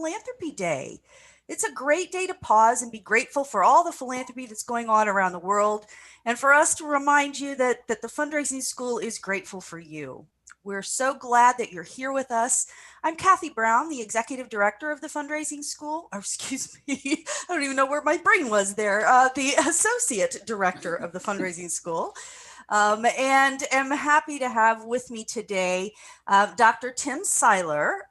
Philanthropy Day. It's a great day to pause and be grateful for all the philanthropy that's going on around the world, and for us to remind you that the Fundraising School is grateful for you. We're so glad that you're here with us. I'm Kathy Brown, the Executive Director of the Fundraising School. Or excuse me, I don't even know where my brain was there. The Associate Director of the Fundraising School. And am happy to have with me today Dr. Tim Seiler,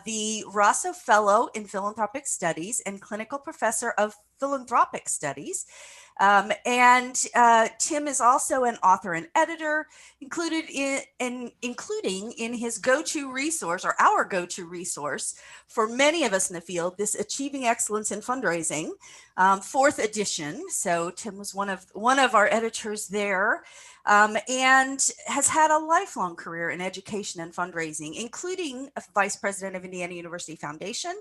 the Rosso Fellow in Philanthropic Studies and Clinical Professor of Philanthropic Studies. And Tim is also an author and editor, including in his go-to resource, or our go-to resource for many of us in the field, this Achieving Excellence in Fundraising, fourth edition. So Tim was one of our editors there. And has had a lifelong career in education and fundraising, including a vice president of Indiana University Foundation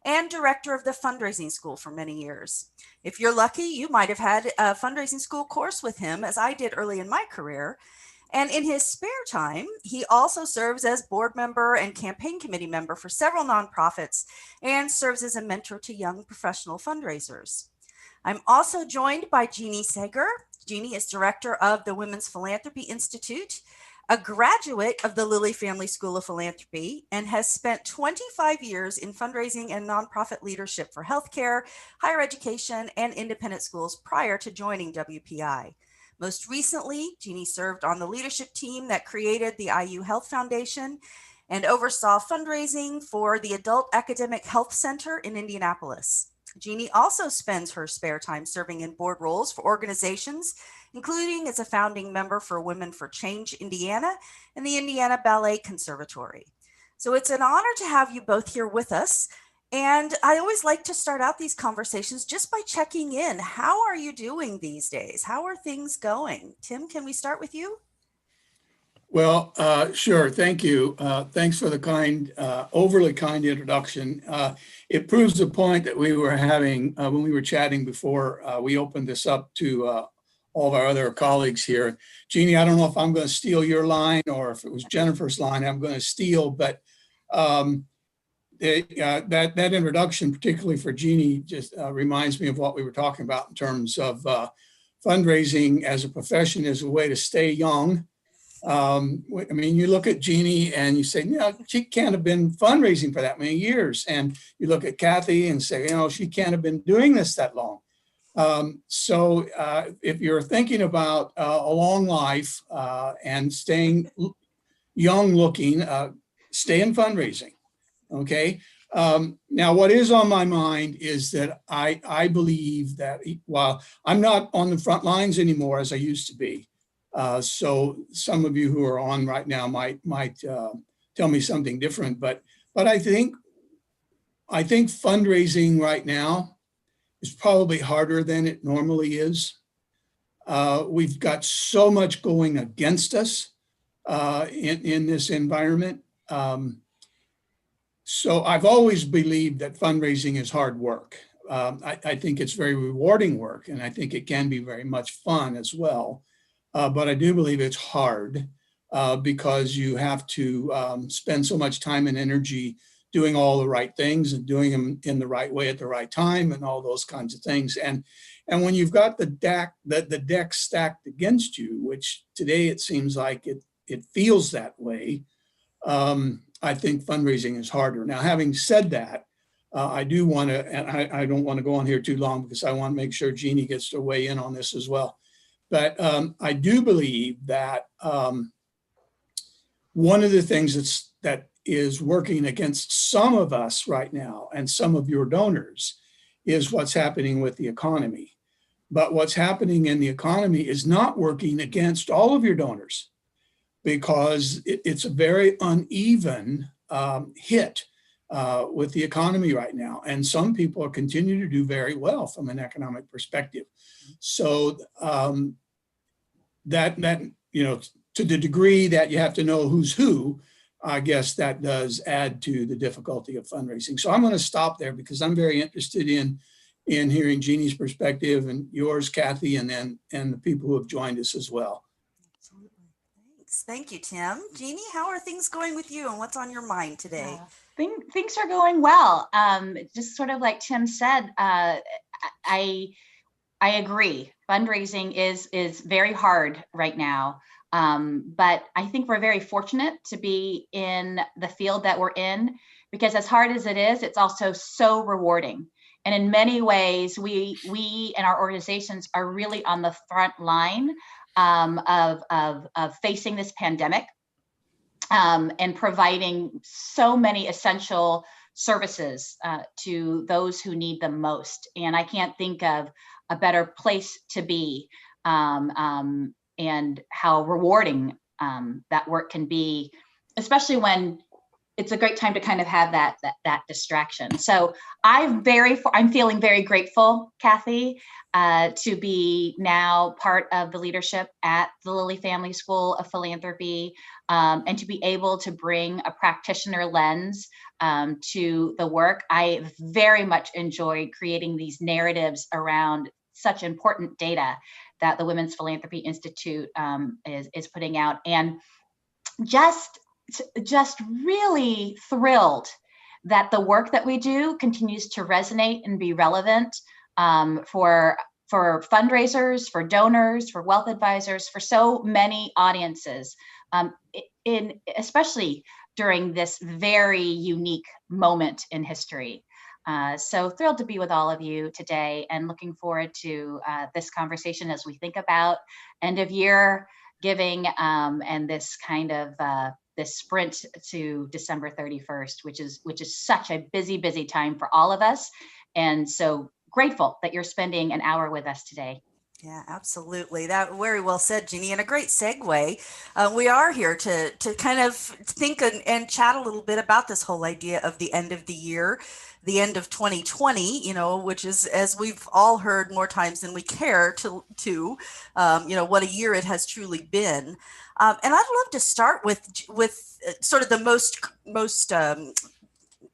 and director of the Fundraising School for many years. If you're lucky, you might have had a fundraising school course with him, as I did early in my career. And in his spare time, he also serves as board member and campaign committee member for several nonprofits and serves as a mentor to young professional fundraisers. I'm also joined by Jeannie Sager. Jeannie is director of the Women's Philanthropy Institute, a graduate of the Lilly Family School of Philanthropy, and has spent 25 years in fundraising and nonprofit leadership for healthcare, higher education, and independent schools prior to joining WPI. Most recently, Jeannie served on the leadership team that created the IU Health Foundation and oversaw fundraising for the Adult Academic Health Center in Indianapolis. Jeannie also spends her spare time serving in board roles for organizations, including as a founding member for Women for Change Indiana and the Indiana Ballet Conservatory. So it's an honor to have you both here with us. And I always like to start out these conversations just by checking in. How are you doing these days? How are things going? Tim, can we start with you? Well, sure. Thank you. Thanks for the overly kind introduction. It proves the point that we were having when we were chatting before we opened this up to all of our other colleagues here. Jeannie, I don't know if I'm going to steal your line or if it was Jennifer's line I'm going to steal, but that introduction, particularly for Jeannie, just reminds me of what we were talking about in terms of fundraising as a profession as a way to stay young. I mean, you look at Jeannie and you say, she can't have been fundraising for that many years. And you look at Kathy and say, she can't have been doing this that long. So if you're thinking about a long life and staying young looking, stay in fundraising. Okay. Now, what is on my mind is that I believe that while I'm not on the front lines anymore as I used to be, so some of you who are on right now might tell me something different, but I think fundraising right now is probably harder than it normally is. We've got so much going against us in this environment. So I've always believed that fundraising is hard work. I think it's very rewarding work, and I think it can be very much fun as well. But I do believe it's hard because you have to spend so much time and energy doing all the right things and doing them in the right way at the right time and all those kinds of things. And when you've got the deck stacked against you, which today it seems like it feels that way, I think fundraising is harder. Now, having said that, I do want to, and I don't want to go on here too long because I want to make sure Jeannie gets to weigh in on this as well. But I do believe that one of the things that is working against some of us right now and some of your donors is what's happening with the economy. But what's happening in the economy is not working against all of your donors because it's a very uneven hit with the economy right now. And some people are continuing to do very well from an economic perspective. So that to the degree that you have to know who's who, I guess that does add to the difficulty of fundraising. So I'm going to stop there because I'm very interested in hearing Jeannie's perspective and yours, Kathy, and the people who have joined us as well. Absolutely. Thanks. Thank you, Tim. Jeannie, how are things going with you and what's on your mind today? Things are going well. Just sort of like Tim said, I agree. Fundraising is very hard right now. But I think we're very fortunate to be in the field that we're in, because as hard as it is, it's also so rewarding. And in many ways, we and our organizations are really on the front line of facing this pandemic, and providing so many essential services to those who need them most. And I can't think of a better place to be, and how rewarding that work can be, especially when it's a great time to kind of have that distraction. So I'm feeling very grateful, Kathy, to be now part of the leadership at the Lilly Family School of Philanthropy, and to be able to bring a practitioner lens to the work. I very much enjoyed creating these narratives around such important data that the Women's Philanthropy Institute is putting out, and just really thrilled that the work that we do continues to resonate and be relevant for fundraisers, for donors, for wealth advisors, for so many audiences, especially during this very unique moment in history. So thrilled to be with all of you today, and looking forward to this conversation as we think about end of year giving, and this kind of this sprint to December 31st, which is such a busy time for all of us. And so grateful that you're spending an hour with us today. Yeah, absolutely. That very well said, Jeannie, and a great segue. We are here to kind of think and chat a little bit about this whole idea of the end of the year, the end of 2020, which is, as we've all heard more times than we care to what a year it has truly been. And I'd love to start with sort of the most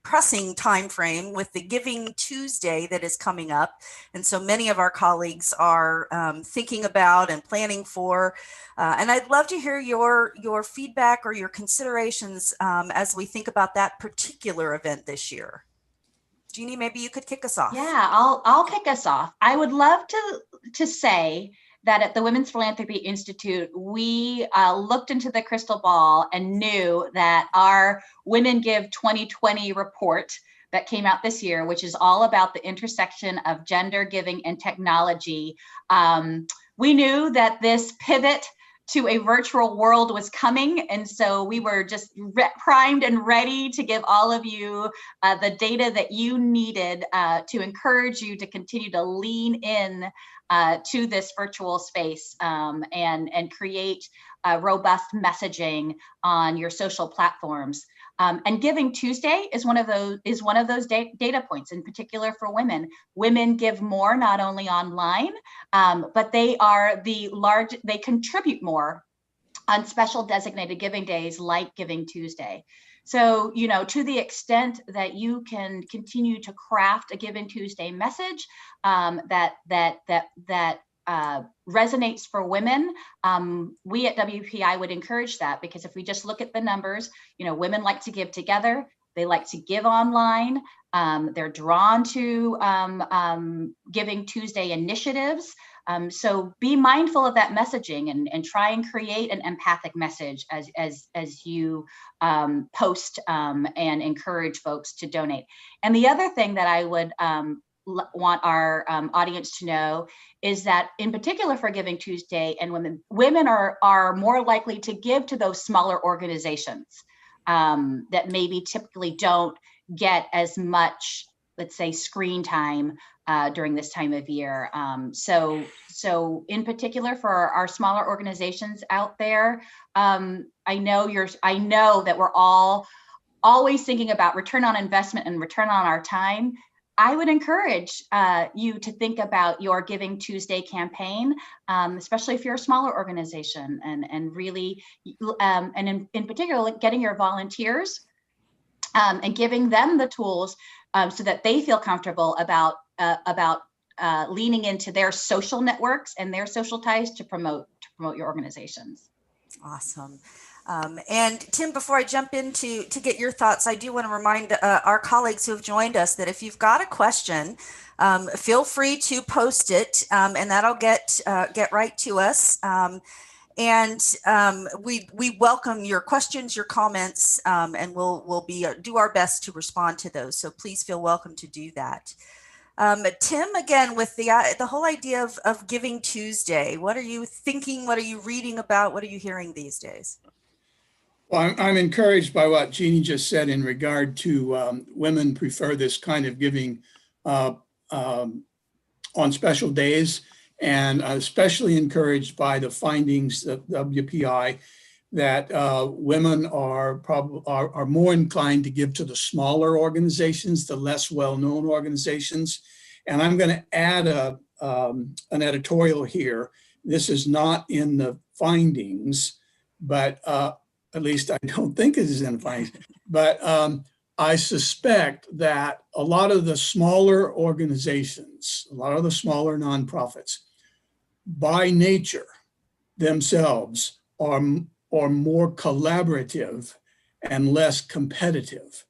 pressing time frame with the Giving Tuesday that is coming up, and so many of our colleagues are thinking about and planning for. And I'd love to hear your feedback or your considerations as we think about that particular event this year. Jeannie, maybe you could kick us off. Yeah, I'll kick us off. I would love to say that at the Women's Philanthropy Institute, we looked into the crystal ball and knew that our Women Give 2020 report that came out this year, which is all about the intersection of gender, giving, and technology, we knew that this pivot to a virtual world was coming. And so we were just primed and ready to give all of you the data that you needed to encourage you to continue to lean in to this virtual space, and create robust messaging on your social platforms. And Giving Tuesday is one of those data points, in particular for women. Women give more, not only online, but they contribute more on special designated giving days like Giving Tuesday. So, to the extent that you can continue to craft a Giving Tuesday message that resonates for women, we at WPI would encourage that, because if we just look at the numbers, women like to give together, they like to give online, they're drawn to Giving Tuesday initiatives. So be mindful of that messaging, and try and create an empathic message as you post and encourage folks to donate. And the other thing that I would want our audience to know is that, in particular for Giving Tuesday and women are more likely to give to those smaller organizations that maybe typically don't get as much, let's say, screen time during this time of year. So in particular for our smaller organizations out there, I know that we're all always thinking about return on investment and return on our time. I would encourage you to think about your Giving Tuesday campaign, especially if you're a smaller organization, and really, and in particular, getting your volunteers and giving them the tools so that they feel comfortable about leaning into their social networks and their social ties to promote your organizations. Awesome. And Tim, before I jump into to get your thoughts, I do want to remind our colleagues who have joined us that if you've got a question, feel free to post it, and that'll get right to us. We welcome your questions, your comments, and we'll do our best to respond to those. So please feel welcome to do that. Tim, again, with the whole idea of Giving Tuesday, what are you thinking? What are you reading about? What are you hearing these days? Well, I'm encouraged by what Jeannie just said in regard to women prefer this kind of giving on special days, and especially encouraged by the findings of WPI that women are more inclined to give to the smaller organizations, the less well-known organizations. And I'm going to add an editorial here. This is not in the findings, but at least I don't think it is in the findings. But I suspect that a lot of the smaller organizations, a lot of the smaller nonprofits, by nature themselves are more collaborative and less competitive.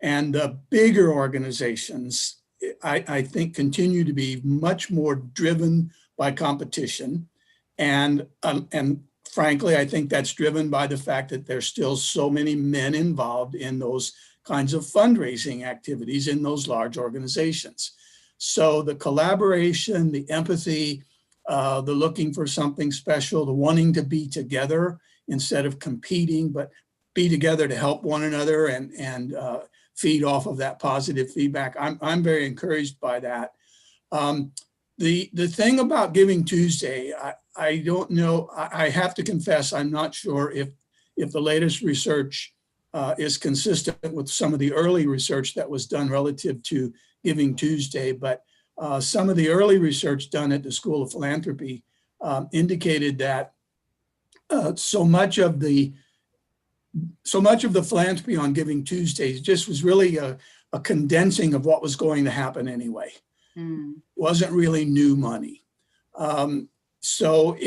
And the bigger organizations, I think, continue to be much more driven by competition. And frankly, I think that's driven by the fact that there's still so many men involved in those kinds of fundraising activities in those large organizations. So the collaboration, the empathy, the looking for something special, the wanting to be together instead of competing, but be together to help one another and feed off of that positive feedback. I'm very encouraged by that. The thing about Giving Tuesday, I don't know, I have to confess, I'm not sure if the latest research is consistent with some of the early research that was done relative to Giving Tuesday, but some of the early research done at the School of Philanthropy indicated that so much of the philanthropy on Giving Tuesdays just was really a condensing of what was going to happen anyway. Wasn't really new money. So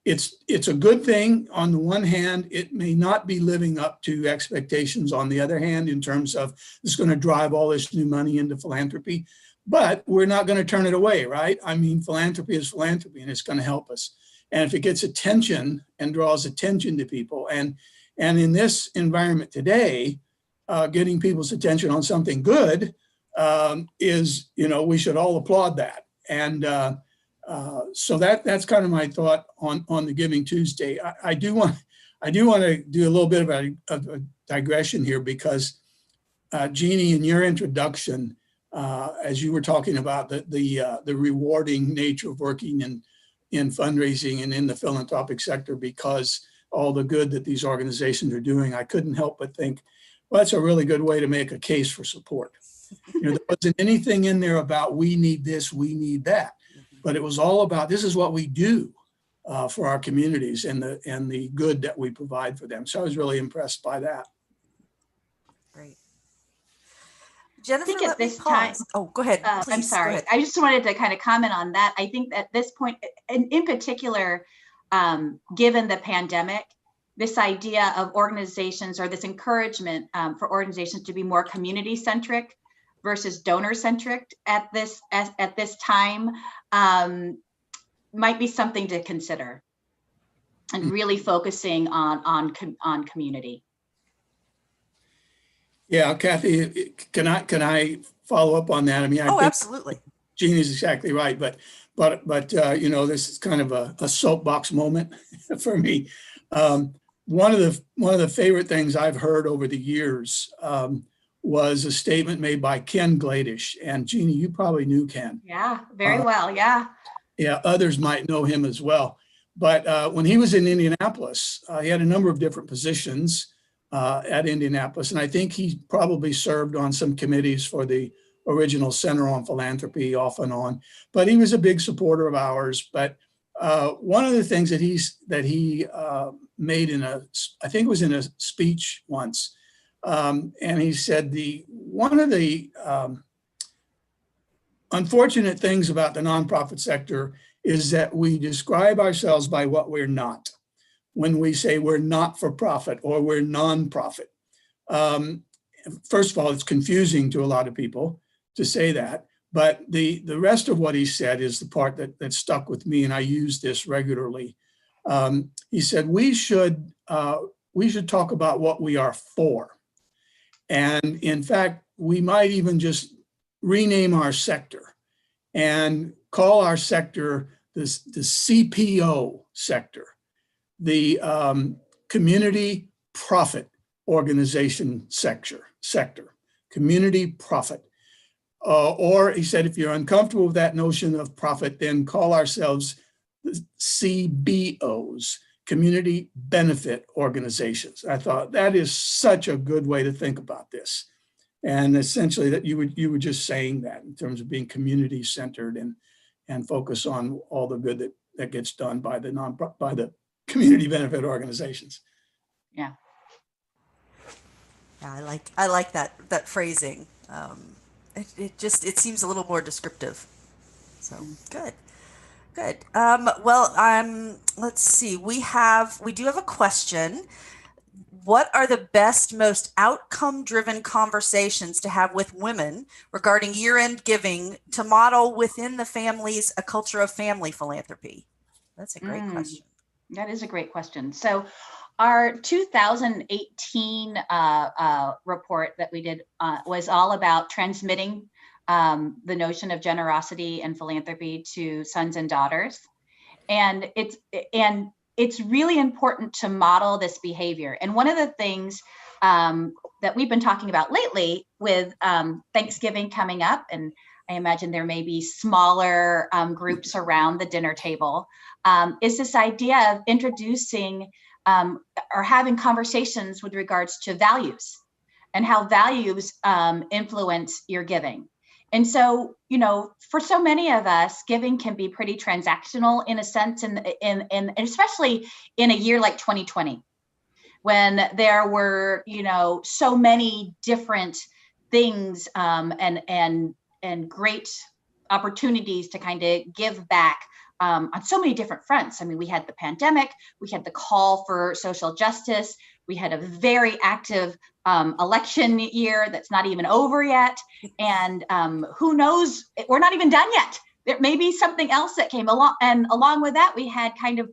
it's a good thing. On the one hand, it may not be living up to expectations on the other hand, in terms of it's going to drive all this new money into philanthropy, but we're not going to turn it away, right? I mean, philanthropy is philanthropy and it's going to help us. And if it gets attention and draws attention to people, and in this environment today, getting people's attention on something good is, we should all applaud that. And so that's kind of my thought on the Giving Tuesday. I do want to do a little bit of a digression here, because Jeannie, in your introduction, as you were talking about the rewarding nature of working in fundraising and in the philanthropic sector, because all the good that these organizations are doing, I couldn't help but think, well, that's a really good way to make a case for support. There wasn't anything in there about we need this, we need that, but it was all about this is what we do for our communities and the good that we provide for them. So I was really impressed by that. Great. Jennifer, I think at this time, oh, go ahead. Please, I'm sorry. I just wanted to kind of comment on that. I think at this point, in particular, given the pandemic, this idea of organizations, or this encouragement for organizations to be more community-centric versus donor-centric at this time might be something to consider, and really focusing on community. Yeah, Kathy, can I follow up on that? I mean, I think absolutely. Jeannie's exactly right, but this is kind of a soapbox moment for me. One of the favorite things I've heard over the years was a statement made by Ken Gladish, and Jeannie, you probably knew Ken. Yeah, very well. Yeah. Yeah, others might know him as well. But when he was in Indianapolis, he had a number of different positions at Indianapolis, and I think he probably served on some committees for the original Center on Philanthropy off and on. But he was a big supporter of ours. But one of the things that he made I think it was in a speech once, and he said one of the unfortunate things about the nonprofit sector is that we describe ourselves by what we're not. when we say we're not for profit or we're non-profit. First of all, it's confusing to a lot of people to say that, but the rest of what he said is the part that stuck with me, and I use this regularly. He said we should talk about what we are for, and in fact, we might even just rename our sector and call our sector the CPO sector, the Community Profit Organization sector, community profit. Or he said, if you're uncomfortable with that notion of profit, then call ourselves the CBOs, Community Benefit Organizations. I thought that is such a good way to think about this. And essentially that you were just saying that in terms of being community centered and focus on all the good that gets done by the community benefit organizations. Yeah. Yeah, I like that phrasing. It seems a little more descriptive. So good. Let's see. We do have a question. What are the best, most outcome-driven conversations to have with women regarding year-end giving to model within the families a culture of family philanthropy? That's a great question. That is a great question. So our 2018 report that we did was all about transmitting the notion of generosity and philanthropy to sons and daughters. And it's really important to model this behavior. And one of the things that we've been talking about lately with Thanksgiving coming up, and I imagine there may be smaller groups around the dinner table, is this idea of introducing or having conversations with regards to values and how values influence your giving. And so, for so many of us, giving can be pretty transactional in a sense, and especially in a year like 2020, when there were, so many different things and great opportunities to kind of give back on so many different fronts. I mean, we had the pandemic, we had the call for social justice, we had a very active election year that's not even over yet. And who knows, we're not even done yet. There may be something else that came along. And along with that, we had kind of,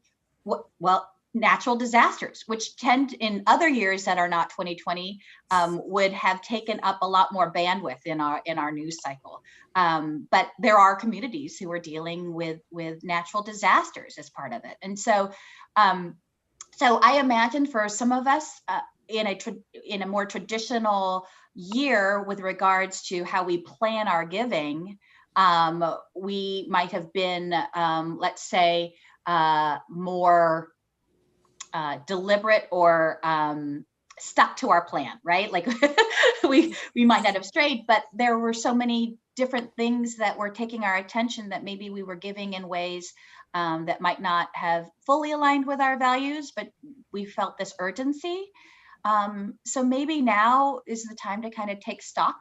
natural disasters, which tend in other years that are not 2020 would have taken up a lot more bandwidth in our news cycle. But there are communities who are dealing with natural disasters as part of it. And so I imagine for some of us in a more traditional year with regards to how we plan our giving, we might have been, let's say, more deliberate or stuck to our plan, right? Like we might not have strayed, but there were so many different things that were taking our attention that maybe we were giving in ways that might not have fully aligned with our values, but we felt this urgency. So maybe now is the time to kind of take stock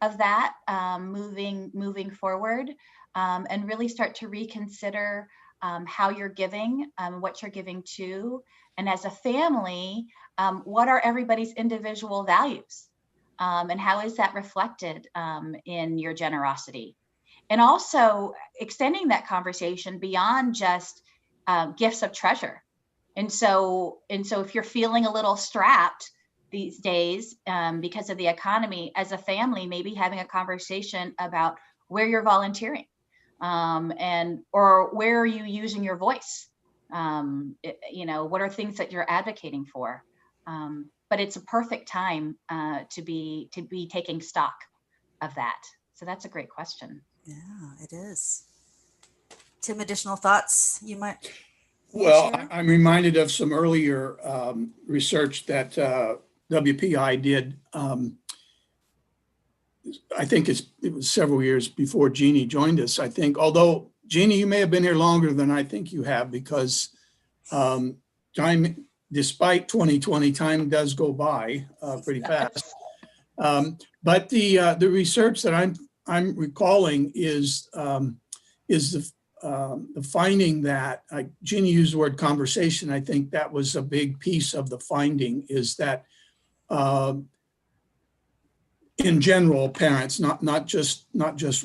of that moving forward, and really start to reconsider how you're giving, what you're giving to, and as a family, what are everybody's individual values, and how is that reflected in your generosity? And also extending that conversation beyond just gifts of treasure. And so if you're feeling a little strapped these days because of the economy, as a family, maybe having a conversation about where you're volunteering, or where are you using your voice? What are things that you're advocating for? But it's a perfect time to be taking stock of that. So that's a great question. Yeah, it is. Tim, additional thoughts you might? Well, share? I'm reminded of some earlier research that WPI did. I think it was several years before Jeannie joined us. I think, although Jeannie, you may have been here longer than I think you have, because time, despite 2020, time does go by pretty fast. But the research that I'm recalling is the the finding that Jeannie used the word conversation. I think that was a big piece of the finding, is that in general, parents, not just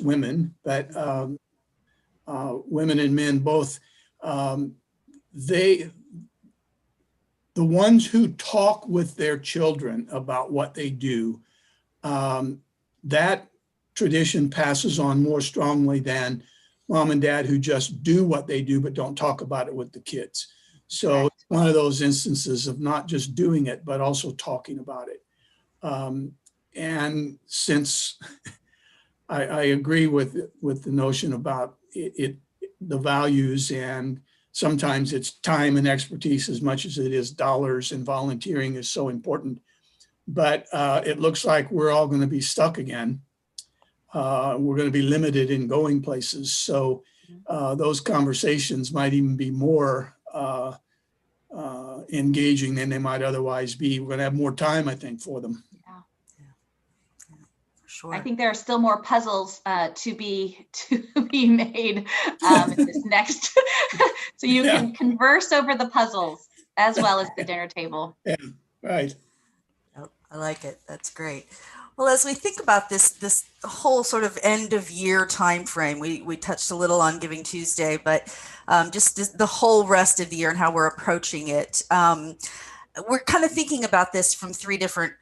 women, but women and men both, the ones who talk with their children about what they do, that tradition passes on more strongly than mom and dad who just do what they do but don't talk about it with the kids. So it's one of those instances of not just doing it but also talking about it. And since I agree with the notion about the values, and sometimes it's time and expertise as much as it is dollars, and volunteering is so important. But it looks like we're all going to be stuck again. We're going to be limited in going places. So those conversations might even be more engaging than they might otherwise be. We're going to have more time, I think, for them. Sure. I think there are still more puzzles to be made in this next, so you can converse over the puzzles as well as the dinner table. Yeah, right. Oh, I like it. That's great. Well, as we think about this whole sort of end of year time frame, we touched a little on Giving Tuesday, but just the whole rest of the year and how we're approaching it. We're kind of thinking about this from three different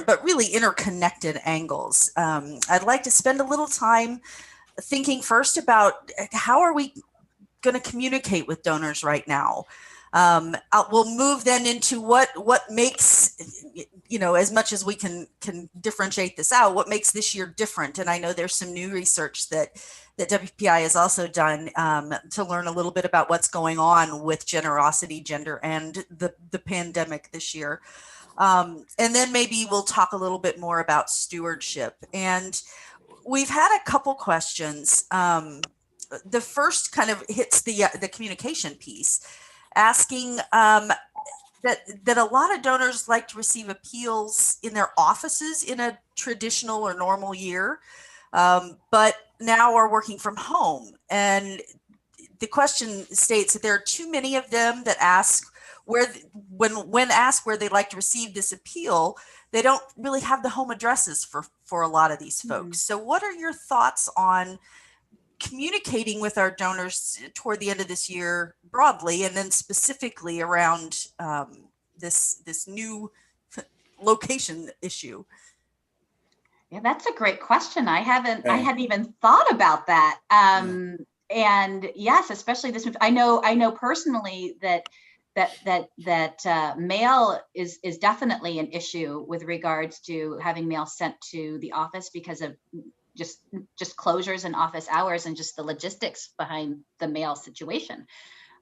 but really interconnected angles. I'd like to spend a little time thinking first about how are we going to communicate with donors right now. We'll move then into what makes, as much as we can differentiate this out, what makes this year different. And I know there's some new research that WPI has also done to learn a little bit about what's going on with generosity, gender, and the pandemic this year. And then maybe we'll talk a little bit more about stewardship. And we've had a couple questions. The first kind of hits the communication piece, asking that a lot of donors like to receive appeals in their offices in a traditional or normal year, but now are working from home. And the question states that there are too many of them that ask when asked where they'd like to receive this appeal, they don't really have the home addresses for a lot of these folks. So what are your thoughts on communicating with our donors toward the end of this year broadly, and then specifically around this new location issue? Yeah, that's a great question. I hadn't even thought about that. And yes, especially this. I know personally that mail is definitely an issue with regards to having mail sent to the office because of just closures and office hours and just the logistics behind the mail situation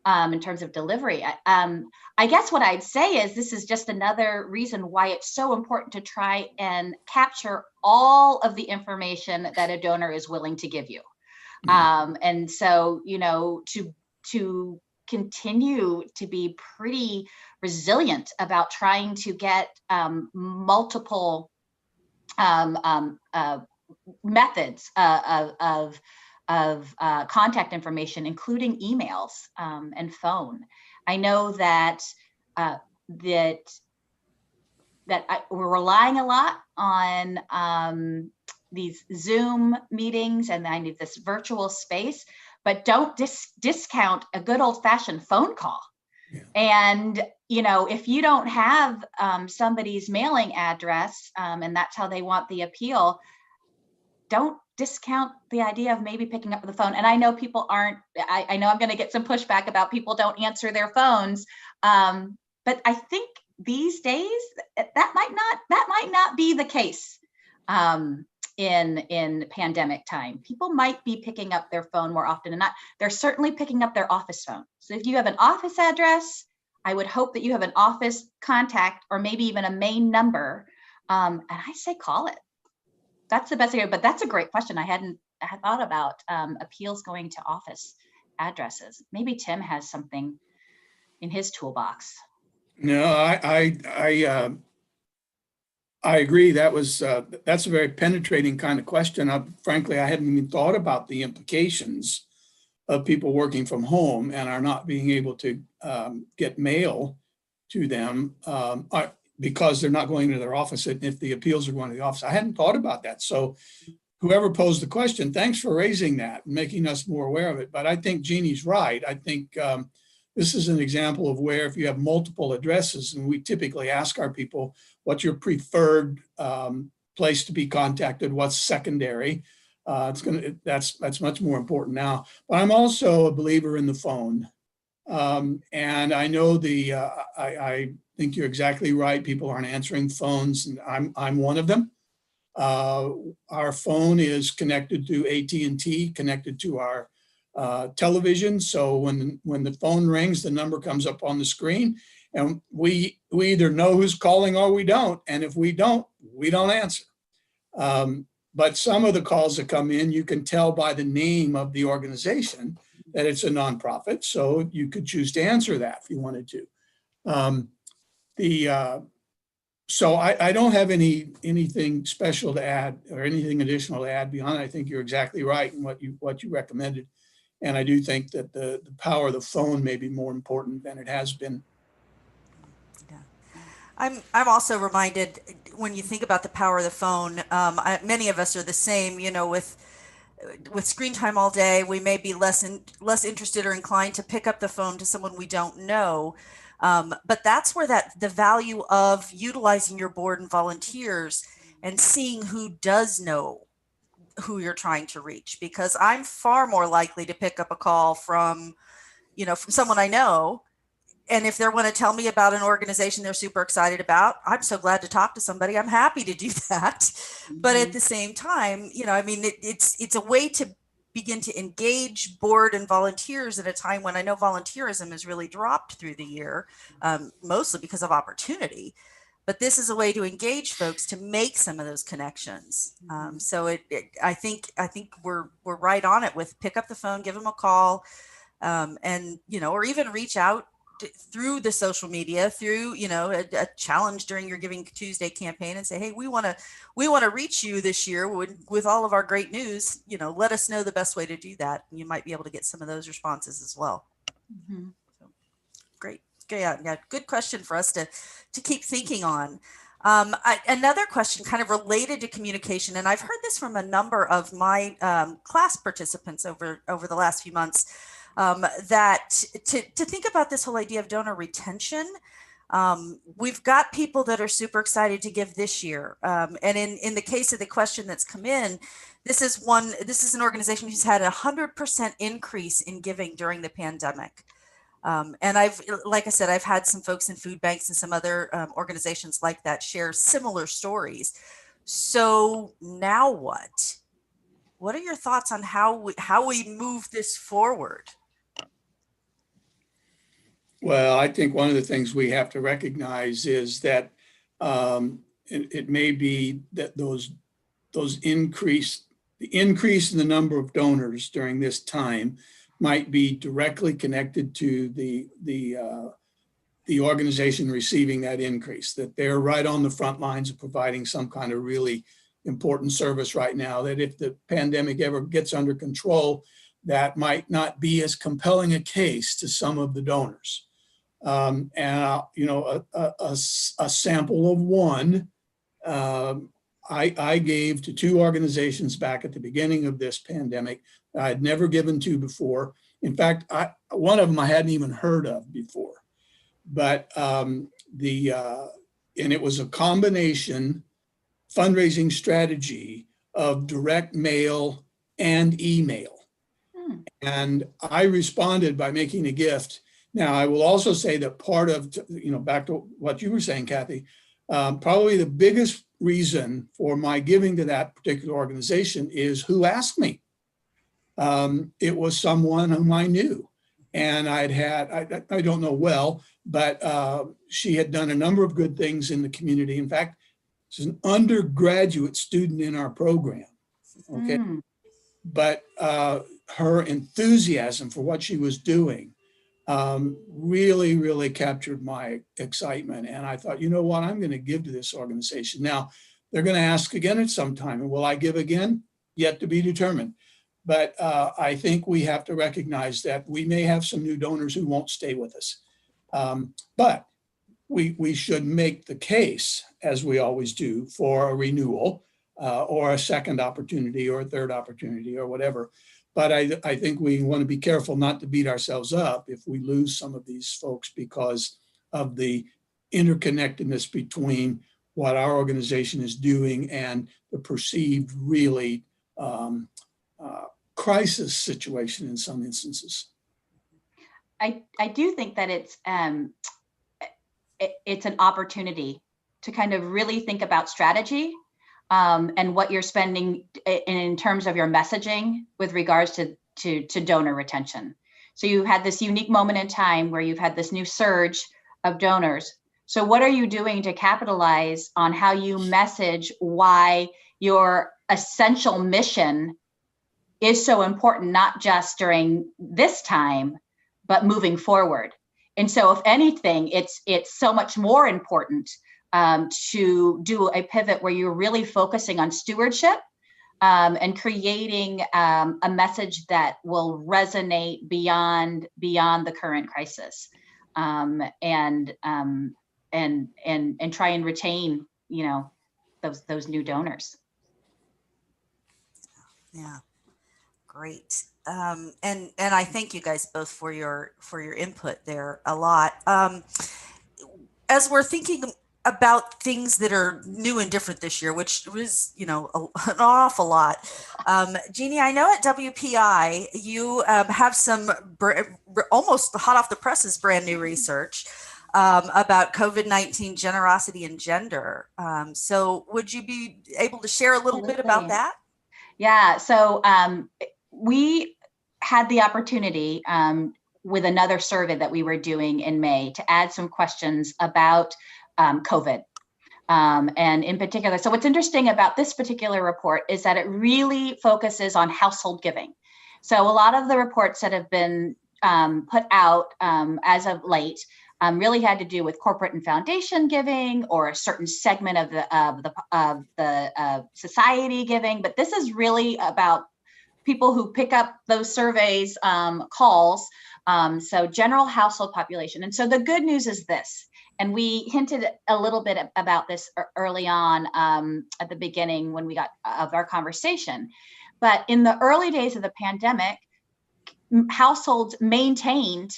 in terms of delivery. I guess what I'd say is this is just another reason why it's so important to try and capture all of the information that a donor is willing to give you. And so, to continue to be pretty resilient about trying to get multiple methods of contact information, including emails and phone. I know that we're relying a lot on these Zoom meetings and I need this virtual space, but don't discount a good old-fashioned phone call. Yeah. And if you don't have somebody's mailing address and that's how they want the appeal, don't discount the idea of maybe picking up the phone. And I know people aren't, I know I'm going to get some pushback about people don't answer their phones. But I think these days that might not be the case in pandemic time. People might be picking up their phone more often, and they're certainly picking up their office phone. So if you have an office address, I would hope that you have an office contact or maybe even a main number. And I say call it. That's the best idea, but that's a great question. I had thought about appeals going to office addresses. Maybe Tim has something in his toolbox. No, I agree. That's a very penetrating kind of question. Frankly, I hadn't even thought about the implications of people working from home and are not being able to get mail to them because they're not going to their office, and if the appeals are going to the office. I hadn't thought about that. So whoever posed the question, thanks for raising that and making us more aware of it. But I think Jeannie's right. I think this is an example of where if you have multiple addresses, and we typically ask our people, what's your preferred place to be contacted? What's secondary? That's much more important now. But I'm also a believer in the phone. And I know I think you're exactly right. People aren't answering phones, and I'm one of them. Our phone is connected to AT&T, connected to our television. So when the phone rings, the number comes up on the screen, and we either know who's calling or we don't. And if we don't answer. But some of the calls that come in, you can tell by the name of the organization that it's a nonprofit. So you could choose to answer that if you wanted to. So I don't have anything special to add or anything additional to add beyond. I think you're exactly right in what you recommended. And I do think that the power of the phone may be more important than it has been. Yeah. I'm also reminded when you think about the power of the phone, many of us are the same, with screen time all day, we may be less interested or inclined to pick up the phone to someone we don't know. But that's where the value of utilizing your board and volunteers and seeing who does know who you're trying to reach, because I'm far more likely to pick up a call from someone I know. And if they want to tell me about an organization they're super excited about, I'm so glad to talk to somebody. I'm happy to do that. Mm-hmm. But at the same time, it's a way to begin to engage board and volunteers at a time when I know volunteerism has really dropped through the year, mostly because of opportunity. But this is a way to engage folks to make some of those connections. So I think we're right on it with pick up the phone, give them a call, and or even reach out through the social media, through a challenge during your Giving Tuesday campaign, and say, hey, we want to reach you this year with all of our great news. Let us know the best way to do that, and you might be able to get some of those responses as well. Mm-hmm. So, great. Yeah, good question for us to keep thinking on. Another question kind of related to communication, and I've heard this from a number of my class participants over the last few months, that to think about this whole idea of donor retention. We've got people that are super excited to give this year. And in the case of the question that's come in, this is an organization who's had 100% increase in giving during the pandemic. And like I said, I've had some folks in food banks and some other organizations like that share similar stories. So now what? What are your thoughts on how we move this forward? Well, I think one of the things we have to recognize is that it may be that the increase in the number of donors during this time might be directly connected to the organization receiving that increase, that they're right on the front lines of providing some kind of really important service right now, that if the pandemic ever gets under control, that might not be as compelling a case to some of the donors. And a sample of one, I gave to two organizations back at the beginning of this pandemic that I'd never given to before. In fact, one of them I hadn't even heard of before. But and it was a combination fundraising strategy of direct mail and email. And I responded by making a gift. Now, I will also say that part of, back to what you were saying, Kathy, probably the biggest reason for my giving to that particular organization is who asked me. It was someone whom I knew, and I don't know well, but she had done a number of good things in the community. In fact, she's an undergraduate student in our program, okay? But her enthusiasm for what she was doing really, really captured my excitement. And I thought, you know what, I'm going to give to this organization. Now, they're going to ask again at some time, and will I give again? Yet to be determined. But I think we have to recognize that we may have some new donors who won't stay with us. But we should make the case, as we always do, for a renewal or a second opportunity or a third opportunity or whatever. But I think we want to be careful not to beat ourselves up if we lose some of these folks because of the interconnectedness between what our organization is doing and the perceived really crisis situation in some instances. I do think that it's an opportunity to kind of really think about strategy and what you're spending in terms of your messaging with regards to donor retention. So you had this unique moment in time where you've had this new surge of donors. So what are you doing to capitalize on how you message why your essential mission is so important, not just during this time, but moving forward? And so if anything, it's so much more important to do a pivot where you're really focusing on stewardship and creating a message that will resonate beyond the current crisis, and try and retain, those new donors. Yeah, great. And I thank you guys both for your input there a lot. As we're thinking about things that are new and different this year, which was, an awful lot. Jeannie, I know at WPI, you have some almost hot off the presses brand new research about COVID-19 generosity and gender. So would you be able to share a little bit about that? Yeah, so we had the opportunity with another survey that we were doing in May to add some questions about COVID. And in particular, so what's interesting about this particular report is that it really focuses on household giving. So a lot of the reports that have been put out as of late really had to do with corporate and foundation giving or a certain segment of the society giving. But this is really about people who pick up those surveys calls. So general household population. And so the good news is this. And we hinted a little bit about this early on at the beginning when we got of our conversation. But in the early days of the pandemic, households the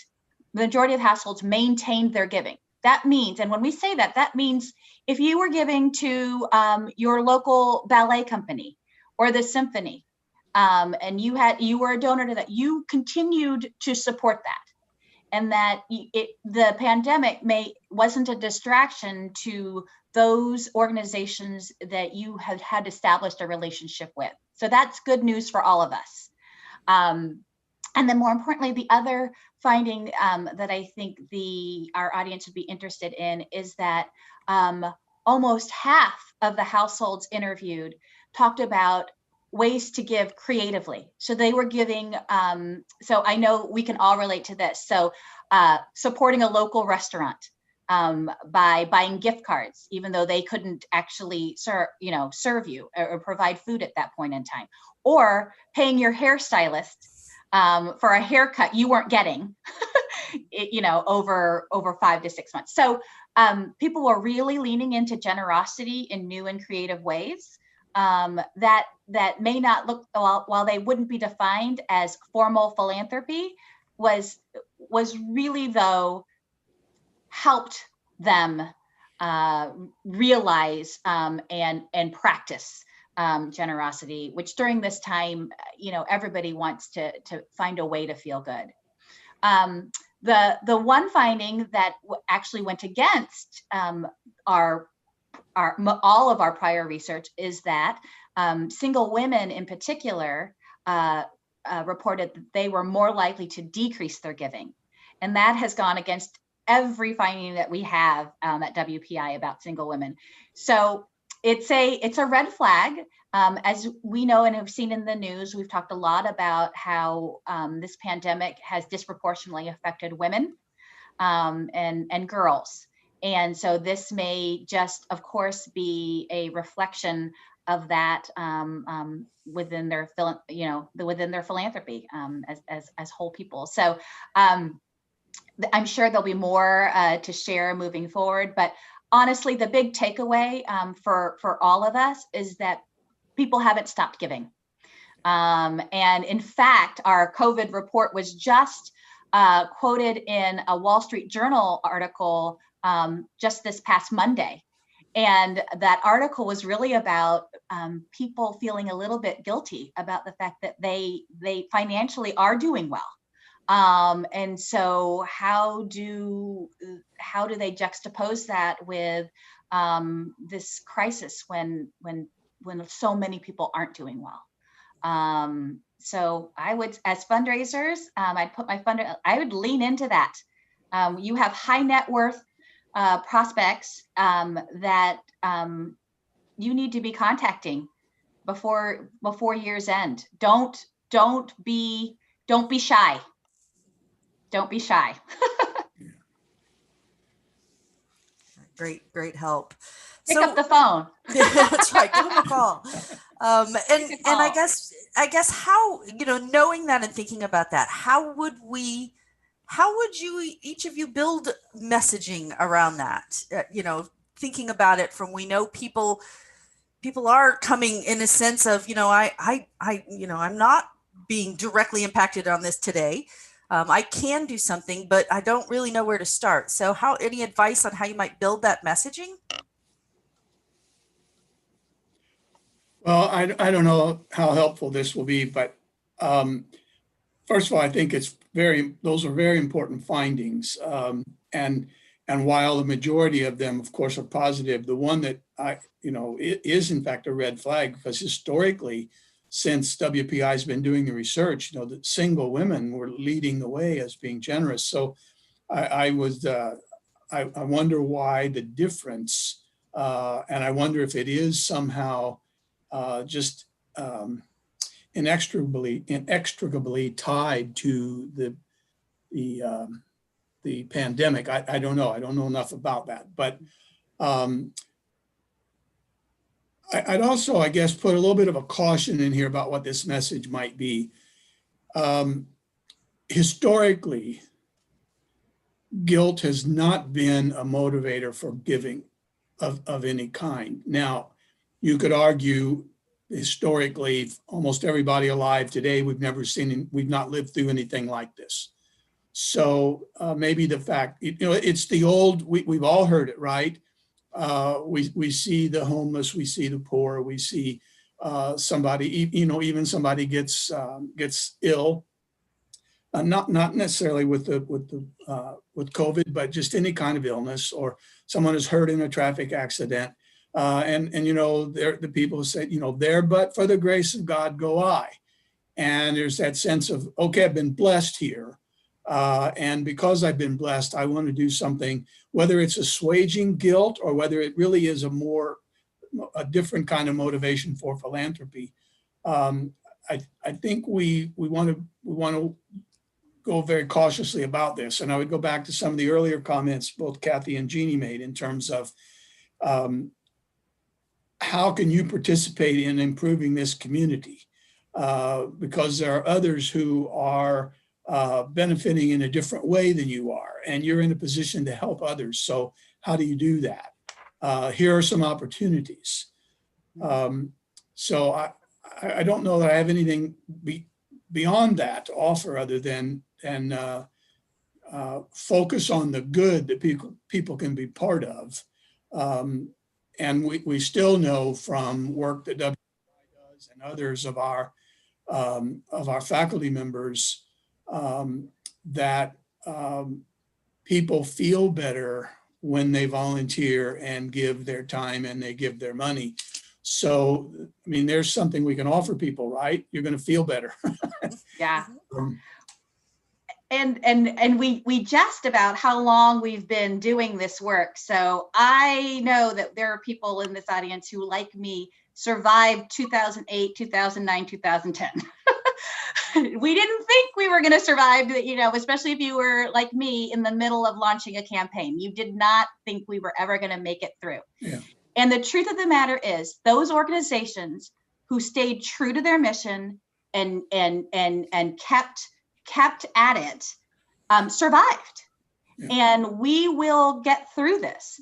majority of households maintained their giving. That means, and when we say that, that means if you were giving to your local ballet company or the symphony, and you were a donor to that, you continued to support that. And that the pandemic wasn't a distraction to those organizations that you had established a relationship with. So that's good news for all of us. And then more importantly, the other finding that I think our audience would be interested in is that almost half of the households interviewed talked about ways to give creatively. So they were giving, so I know we can all relate to this. So supporting a local restaurant by buying gift cards, even though they couldn't actually serve you or provide food at that point in time, or paying your hairstylist for a haircut you weren't getting, over 5 to 6 months. So people were really leaning into generosity in new and creative ways. That may not look, while they wouldn't be defined as formal philanthropy, was really, though, helped them realize and practice generosity, which during this time, everybody wants to find a way to feel good. The one finding that actually went against all of our prior research is that single women in particular reported that they were more likely to decrease their giving. And that has gone against every finding that we have at WPI about single women. So it's a red flag. As we know and have seen in the news, we've talked a lot about how this pandemic has disproportionately affected women and girls. And so this may just, of course, be a reflection of that within their within their philanthropy as whole people. So I'm sure there'll be more to share moving forward. But honestly, the big takeaway for all of us is that people haven't stopped giving. And in fact, our COVID report was just quoted in a Wall Street Journal article just this past Monday. And that article was really about people feeling a little bit guilty about the fact that they financially are doing well. And so how do they juxtapose that with this crisis when so many people aren't doing well? So I would, as fundraisers, I would lean into that. You have high net worth prospects that you need to be contacting before year's end. Don't be shy. Don't be shy. Great help. Pick up the phone. That's right. Give them a call. And I guess how, knowing that and thinking about that, how would you, each of you, build messaging around that? Thinking about it from, we know people are coming in a sense of, I'm not being directly impacted on this today. I can do something, but I don't really know where to start. So any advice on how you might build that messaging? Well, I don't know how helpful this will be, but first of all, I think those are very important findings. And while the majority of them, of course, are positive, the one that is in fact a red flag, because historically, since WPI has been doing the research, that single women were leading the way as being generous. So I wonder why the difference, and I wonder if it is somehow just inextricably tied to the pandemic. I don't know. I don't know enough about that, but I'd also, I guess, put a little bit of a caution in here about what this message might be. Historically, guilt has not been a motivator for giving of any kind. Now, you could argue historically, almost everybody alive today, we've not lived through anything like this. So maybe the fact, it's the old, we've all heard it, right? We see the homeless, we see the poor, we see somebody, even somebody gets ill, not necessarily with COVID, but just any kind of illness, or someone is hurt in a traffic accident. And the people who say, there but for the grace of God go I. And there's that sense of, okay, I've been blessed here. And because I've been blessed, I want to do something, whether it's assuaging guilt or whether it really is a different kind of motivation for philanthropy. I think we want to go very cautiously about this. And I would go back to some of the earlier comments both Kathy and Jeannie made in terms of how can you participate in improving this community? Because there are others who are benefiting in a different way than you are, and you're in a position to help others. So how do you do that? Here are some opportunities. So I don't know that I have anything beyond that to offer other than focus on the good that people can be part of. And we still know from work that WPI does and others of our faculty members that people feel better when they volunteer and give their time and they give their money. So, I mean, there's something we can offer people, right? You're going to feel better. Yeah. And we jest about how long we've been doing this work. So I know that there are people in this audience who, like me, survived 2008, 2009, 2010. We didn't think we were going to survive, especially if you were like me in the middle of launching a campaign. You did not think we were ever going to make it through. Yeah. And the truth of the matter is, those organizations who stayed true to their mission and kept at it survived. Yeah. And we will get through this.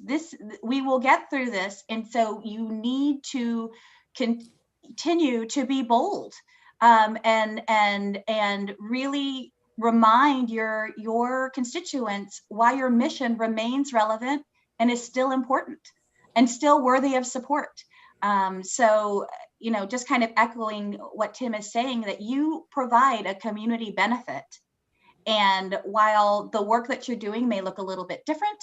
We will get through this. And so you need to continue to be bold, and really remind your constituents why your mission remains relevant and is still important and still worthy of support. So, just kind of echoing what Tim is saying, that you provide a community benefit. And while the work that you're doing may look a little bit different,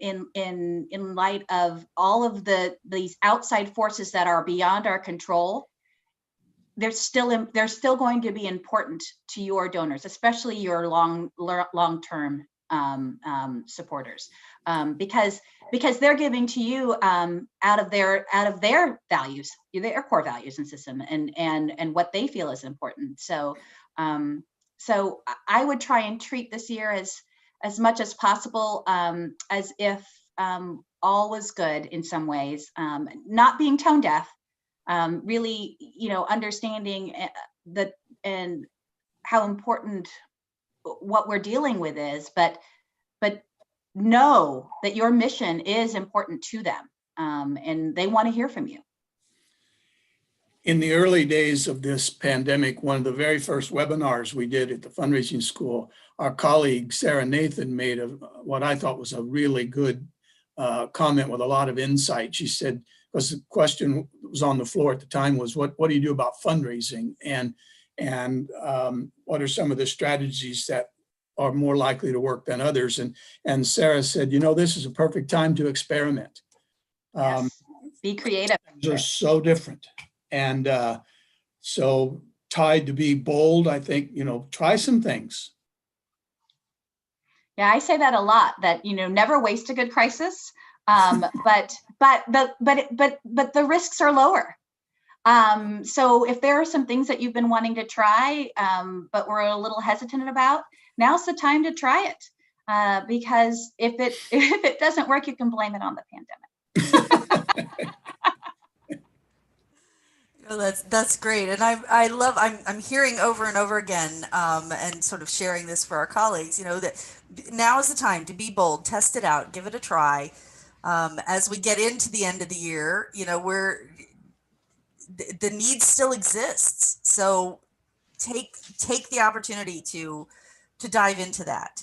in light of all of these outside forces that are beyond our control, they're still going to be important to your donors, especially your long-term supporters, because they're giving to you out of their values, their core values and system, and what they feel is important. So I would try and treat this year as much as possible as if all was good in some ways, not being tone deaf, really, understanding that and how important what we're dealing with is, but know that your mission is important to them, and they want to hear from you. In the early days of this pandemic, one of the very first webinars we did at the fundraising school, our colleague Sarah Nathan made what I thought was a really good comment with a lot of insight. She said, because the question that was on the floor at the time was, what do you do about fundraising, and what are some of the strategies that are more likely to work than others? And Sarah said, this is a perfect time to experiment. Yes. Be creative. They're so different. And so tied to be bold, I think, try some things. Yeah, I say that a lot, that, never waste a good crisis. But the risks are lower. So if there are some things that you've been wanting to try, but we're a little hesitant about, now's the time to try it. Because if it doesn't work, you can blame it on the pandemic. That's great, and I'm hearing over and over again, and sort of sharing this for our colleagues. That now is the time to be bold, test it out, give it a try. As we get into the end of the year, the need still exists. So take the opportunity to dive into that,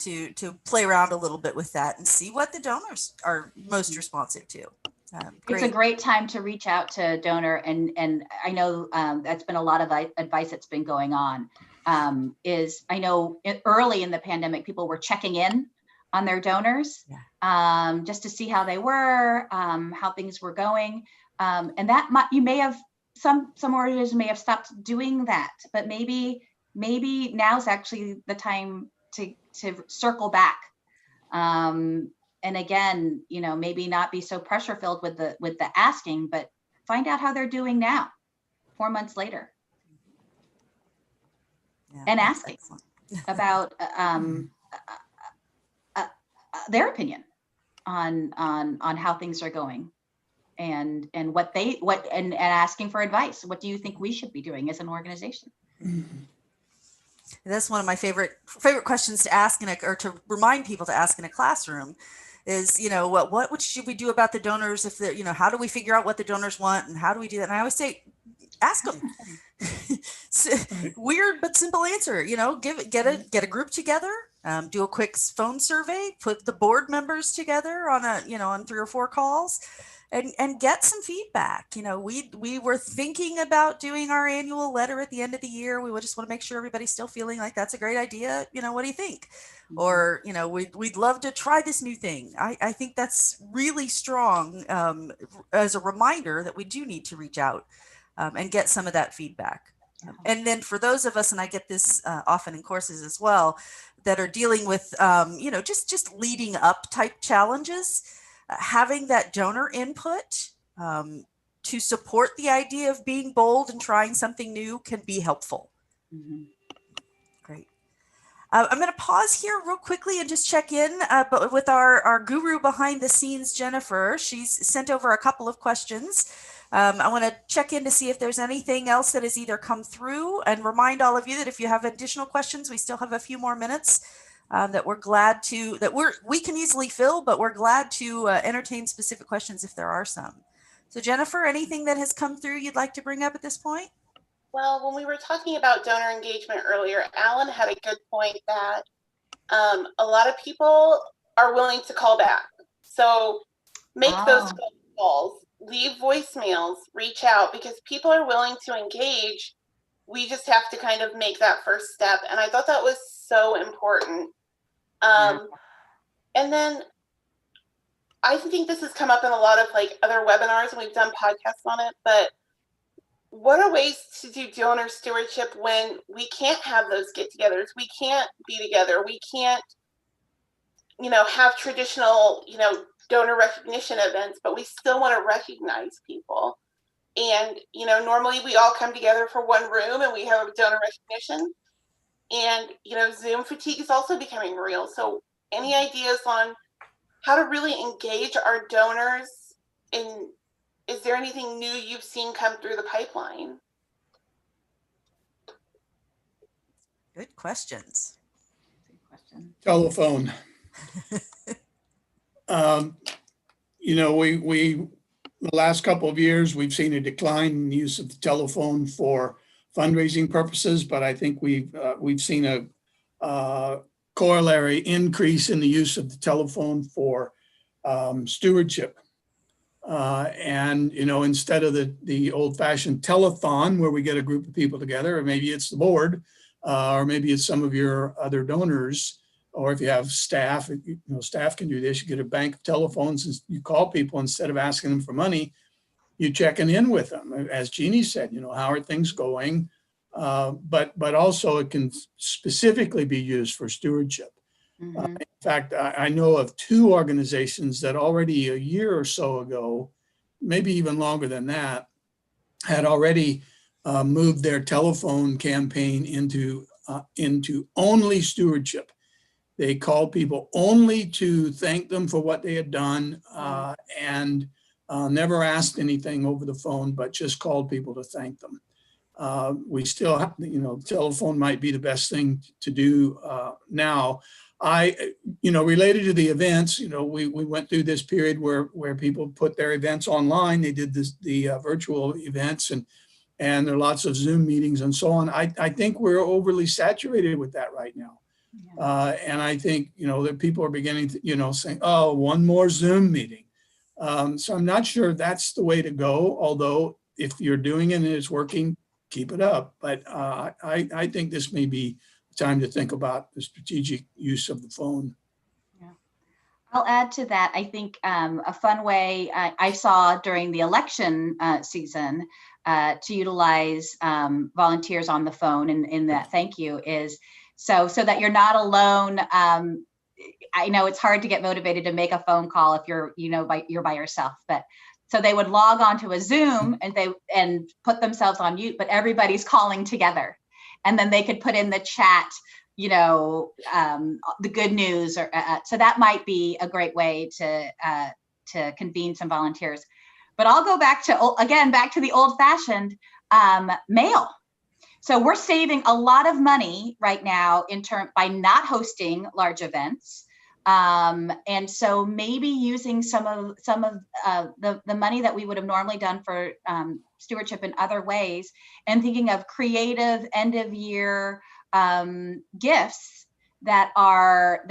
to play around a little bit with that and see what the donors are most responsive to. It's a great time to reach out to donor, and I know that's been a lot of advice that's been going on. I know early in the pandemic, people were checking in on their donors, just to see how they were, how things were going, and that you may have some organizations may have stopped doing that, but maybe now's actually the time to circle back. And again, maybe not be so pressure filled with the asking, but find out how they're doing now, 4 months later, and asking about their opinion on how things are going, and asking for advice. What do you think we should be doing as an organization? Mm-hmm. That's one of my favorite questions to ask or to remind people to ask in a classroom. Is, what should we do about the donors? If they're, how do we figure out what the donors want, and how do we do that? And I always say, ask them. Weird but simple answer. Get a group together, do a quick phone survey, put the board members together on on 3 or 4 calls, and get some feedback. We were thinking about doing our annual letter at the end of the year. We would just want to make sure everybody's still feeling like that's a great idea. What do you think? Or, we'd love to try this new thing. I think that's really strong, as a reminder that we do need to reach out and get some of that feedback. And then for those of us, and I get this often in courses as well, that are dealing with, just leading up type challenges, having that donor input to support the idea of being bold and trying something new can be helpful. Mm-hmm. Great. I'm going to pause here real quickly and just check in, but with our guru behind the scenes, Jennifer. She's sent over a couple of questions. I want to check in to see if there's anything else that has either come through, and remind all of you that if you have additional questions, we still have a few more minutes that we're glad to, we can easily fill, but we're glad to entertain specific questions if there are some. So Jennifer, anything that has come through you'd like to bring up at this point? Well, when we were talking about donor engagement earlier, Alan had a good point that a lot of people are willing to call back. So make those calls, leave voicemails, reach out, because people are willing to engage. We just have to kind of make that first step. And I thought that was so important. And then I think this has come up in a lot of like other webinars, and we've done podcasts on it, but what are ways to do donor stewardship when we can't have those get-togethers? We can't be together. We can't, have traditional, donor recognition events, but we still want to recognize people. And, normally we all come together for one room and we have a donor recognition. And, Zoom fatigue is also becoming real. So any ideas on how to really engage our donors in? Is there anything new you've seen come through the pipeline? Good questions. Good question. Telephone. We the last couple of years, we've seen a decline in the use of the telephone for fundraising purposes, but I think we've seen a corollary increase in the use of the telephone for stewardship. Instead of the old-fashioned telethon where we get a group of people together, or maybe it's the board, or maybe it's some of your other donors, or if you have staff, staff can do this. You get a bank of telephones and you call people instead of asking them for money. You're checking in with them. As Jeannie said, how are things going? But also it can specifically be used for stewardship. In fact, I know of 2 organizations that already a year or so ago, maybe even longer than that, had already moved their telephone campaign into only stewardship. They called people only to thank them for what they had done, and never asked anything over the phone, but just called people to thank them. We still have, telephone might be the best thing to do now. Related to the events, we went through this period where people put their events online. They did the virtual events, and there are lots of Zoom meetings and so on. I think we're overly saturated with that right now. Yeah. And I think, that people are beginning to, saying, oh, one more Zoom meeting. So I'm not sure that's the way to go, although if you're doing it and it's working, keep it up. But I think this may be time to think about the strategic use of the phone. Yeah, I'll add to that. I think a fun way I saw during the election season to utilize volunteers on the phone in that thank you is so that you're not alone. I know it's hard to get motivated to make a phone call if you're by yourself, but so they would log onto a Zoom and put themselves on mute, but everybody's calling together. And then they could put in the chat, the good news, or so that might be a great way to convene some volunteers. But I'll go back to the old-fashioned mail. So we're saving a lot of money right now by not hosting large events. And so maybe using some of the money that we would have normally done for stewardship in other ways, and thinking of creative end of year gifts that are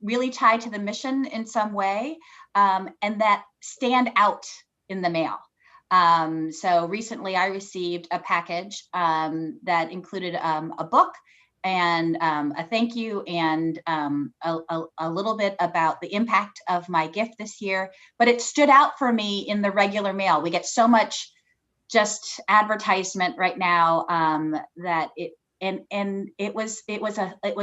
really tied to the mission in some way, and that stand out in the mail. So recently I received a package that included a book and a thank you and a little bit about the impact of my gift this year, but it stood out for me in the regular mail. We get so much just advertisement right now that it was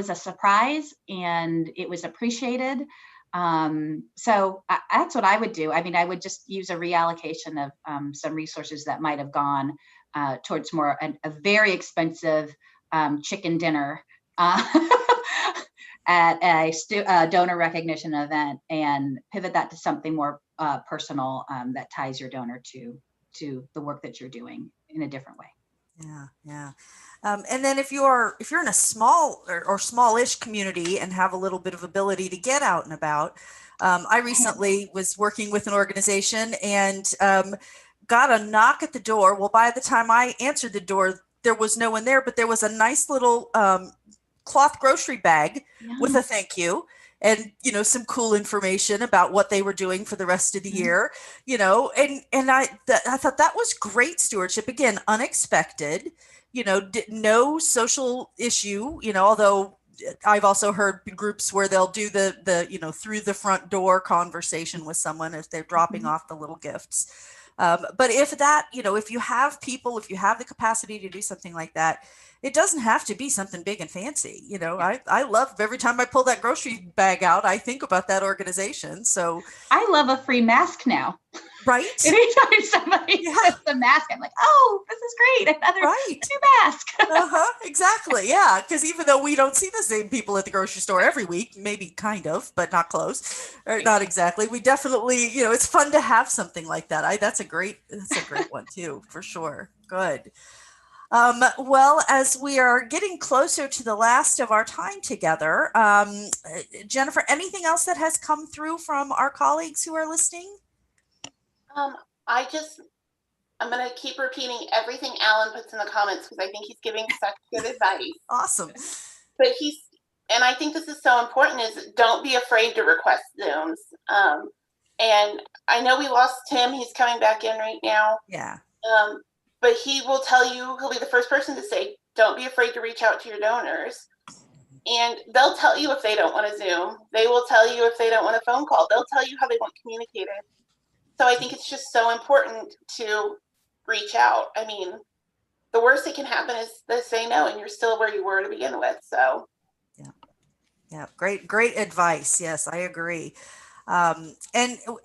a surprise and it was appreciated. So that's what I would do. I mean, I would just use a reallocation of some resources that might have gone towards more a very expensive chicken dinner at a donor recognition event and pivot that to something more personal that ties your donor to the work that you're doing in a different way. Yeah, yeah. And then if you're in a small or smallish community and have a little bit of ability to get out and about, I recently was working with an organization and got a knock at the door. Well, by the time I answered the door, there was no one there, but there was a nice little cloth grocery bag with a thank you and, you know, some cool information about what they were doing for the rest of the year, you know, and I thought that was great stewardship. Again, unexpected, you know, no social issue, you know, although I've also heard groups where they'll do the you know, through the front door conversation with someone if they're dropping off the little gifts. But if that, you know, if you have people, if you have the capacity to do something like that, it doesn't have to be something big and fancy. You know, I love every time I pull that grocery bag out, I think about that organization. So I love a free mask now. Right. Anytime somebody has the mask, I'm like, oh, this is great. Another new mask. Exactly. Yeah. Because even though we don't see the same people at the grocery store every week, maybe kind of, but not close, or not exactly. We definitely, you know, it's fun to have something like that. That's a great one too, for sure. Good. Well, as we are getting closer to the last of our time together, Jennifer, anything else that has come through from our colleagues who are listening? I'm going to keep repeating everything Alan puts in the comments because I think he's giving such good advice. Awesome. But and I think this is so important, is don't be afraid to request Zooms. And I know we lost Tim. He's coming back in right now. Yeah. But he will tell you, he'll be the first person to say, don't be afraid to reach out to your donors. And they'll tell you if they don't want to Zoom. They will tell you if they don't want a phone call. They'll tell you how they want communicated. So I think it's just so important to reach out. I mean, the worst that can happen is they say no, and you're still where you were to begin with. So, yeah, great advice. Yes, I agree. And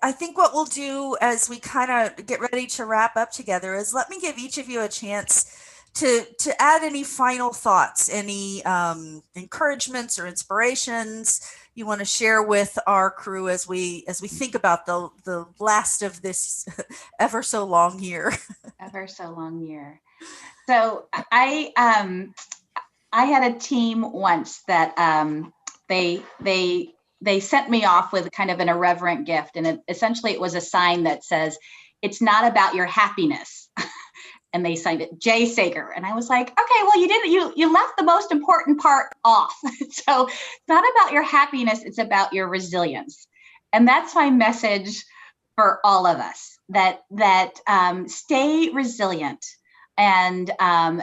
I think what we'll do as we kind of get ready to wrap up together is let me give each of you a chance to add any final thoughts, any encouragements or inspirations you want to share with our crew as we think about the last of this ever so long year. Ever so long year. So I had a team once that they sent me off with kind of an irreverent gift, and essentially it was a sign that says, "It's not about your happiness." And they signed it J. Sager. And I was like, okay, well, you left the most important part off. So it's not about your happiness, it's about your resilience. And that's my message for all of us, that stay resilient and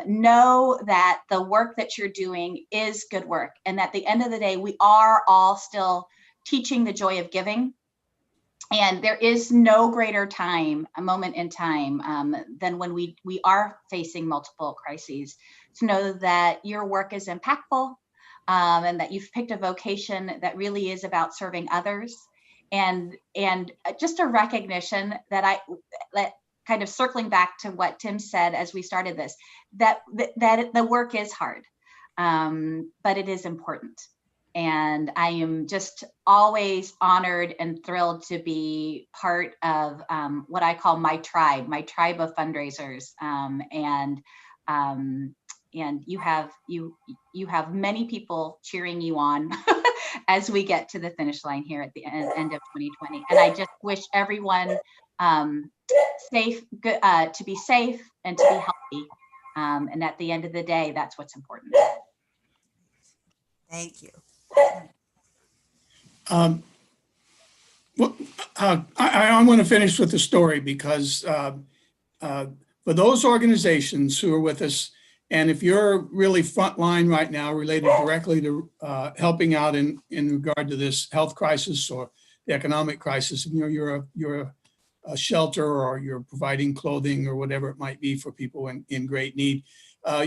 know that the work that you're doing is good work. And at the end of the day, we are all still teaching the joy of giving. And there is no greater time, a moment in time, than when we are facing multiple crises, to know that your work is impactful, and that you've picked a vocation that really is about serving others, and just a recognition that kind of circling back to what Tim said as we started this, that the work is hard, but it is important. And I am just always honored and thrilled to be part of what I call my tribe of fundraisers. And you have many people cheering you on as we get to the finish line here at the end of 2020. And I just wish everyone to be safe and to be healthy. And at the end of the day, that's what's important. Thank you. I want to finish with the story because for those organizations who are with us, and if you're really frontline right now related directly to helping out in regard to this health crisis or the economic crisis, you know, you're a shelter or you're providing clothing or whatever it might be for people in great need.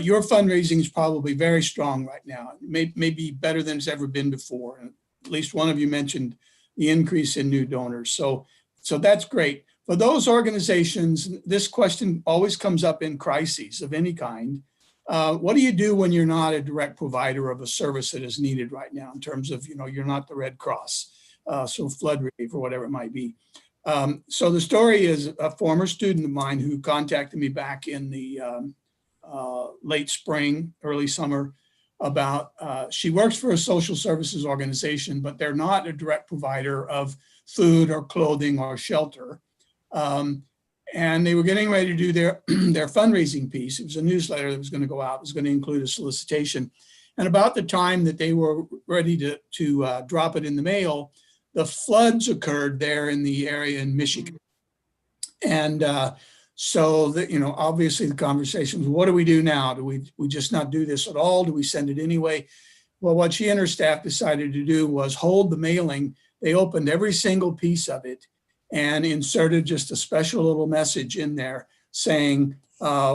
Your fundraising is probably very strong right now. It may be better than it's ever been before. And at least one of you mentioned the increase in new donors. So that's great. For those organizations, this question always comes up in crises of any kind. what do you do when you're not a direct provider of a service that is needed right now in terms of, you're not the Red Cross, so flood relief or whatever it might be. So the story is a former student of mine who contacted me back in the late spring, early summer about, she works for a social services organization, but they're not a direct provider of food or clothing or shelter. And they were getting ready to do their, their fundraising piece. It was a newsletter that was going to go out. It was going to include a solicitation. And about the time that they were ready to drop it in the mail, the floods occurred there in the area in Michigan. And so that, obviously the conversation was, what do we do now? Do we just not do this at all? Do we send it anyway? Well, what she and her staff decided to do was hold the mailing. They opened every single piece of it and inserted just a special little message in there saying,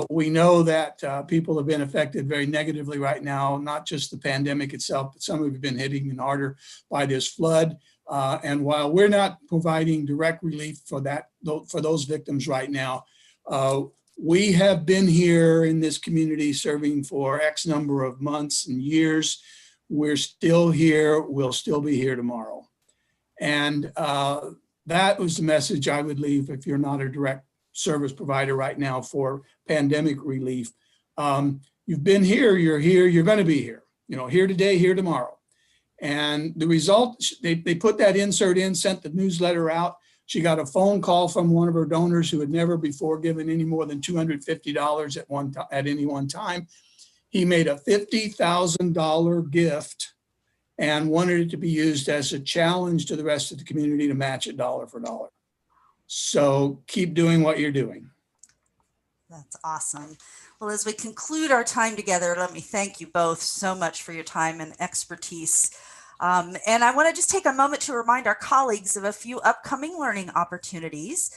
we know that people have been affected very negatively right now, not just the pandemic itself, but some have been hit even harder by this flood. And while we're not providing direct relief for those victims right now, we have been here in this community serving for X number of months and years. We're still here. We'll still be here tomorrow. And that was the message I would leave if you're not a direct service provider right now for pandemic relief. You've been here, you're here, you're going to be here, here today, here tomorrow. And the result, they put that insert in, sent the newsletter out. She got a phone call from one of her donors who had never before given any more than $250 at any one time. He made a $50,000 gift and wanted it to be used as a challenge to the rest of the community to match it dollar for dollar. So keep doing what you're doing. That's awesome. Well, as we conclude our time together, let me thank you both so much for your time and expertise. And I want to just take a moment to remind our colleagues of a few upcoming learning opportunities.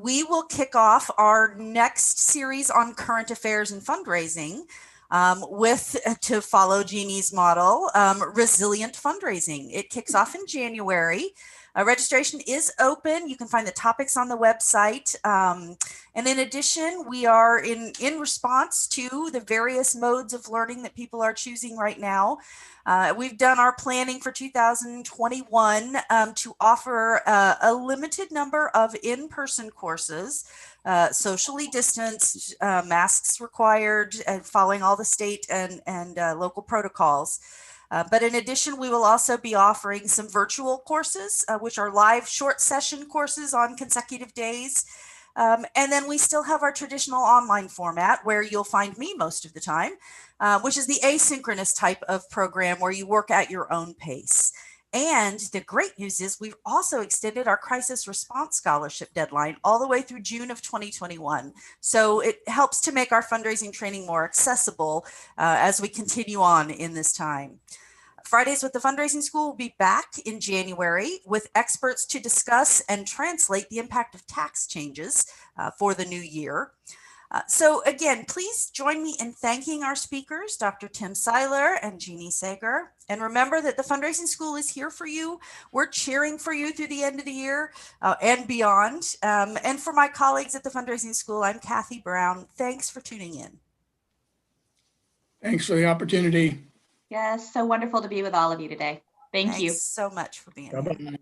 We will kick off our next series on current affairs and fundraising to follow Jeannie's model, resilient fundraising. It kicks off in January. Registration is open. You can find the topics on the website. And in addition, we are in response to the various modes of learning that people are choosing right now. We've done our planning for 2021 to offer a limited number of in-person courses, socially distanced, masks required, and following all the state and local protocols. But in addition, we will also be offering some virtual courses, which are live short session courses on consecutive days. And then we still have our traditional online format where you'll find me most of the time, which is the asynchronous type of program where you work at your own pace. And the great news is we've also extended our crisis response scholarship deadline all the way through June of 2021. So it helps to make our fundraising training more accessible as we continue on in this time. Fridays with the Fundraising School will be back in January with experts to discuss and translate the impact of tax changes for the new year. So again, please join me in thanking our speakers, Dr. Tim Seiler and Jeannie Sager. And remember that the Fundraising School is here for you. We're cheering for you through the end of the year and beyond. And for my colleagues at the Fundraising School, I'm Kathy Brown. Thanks for tuning in. Thanks for the opportunity. Yes, so wonderful to be with all of you today. Thank you. Thanks so much for being here.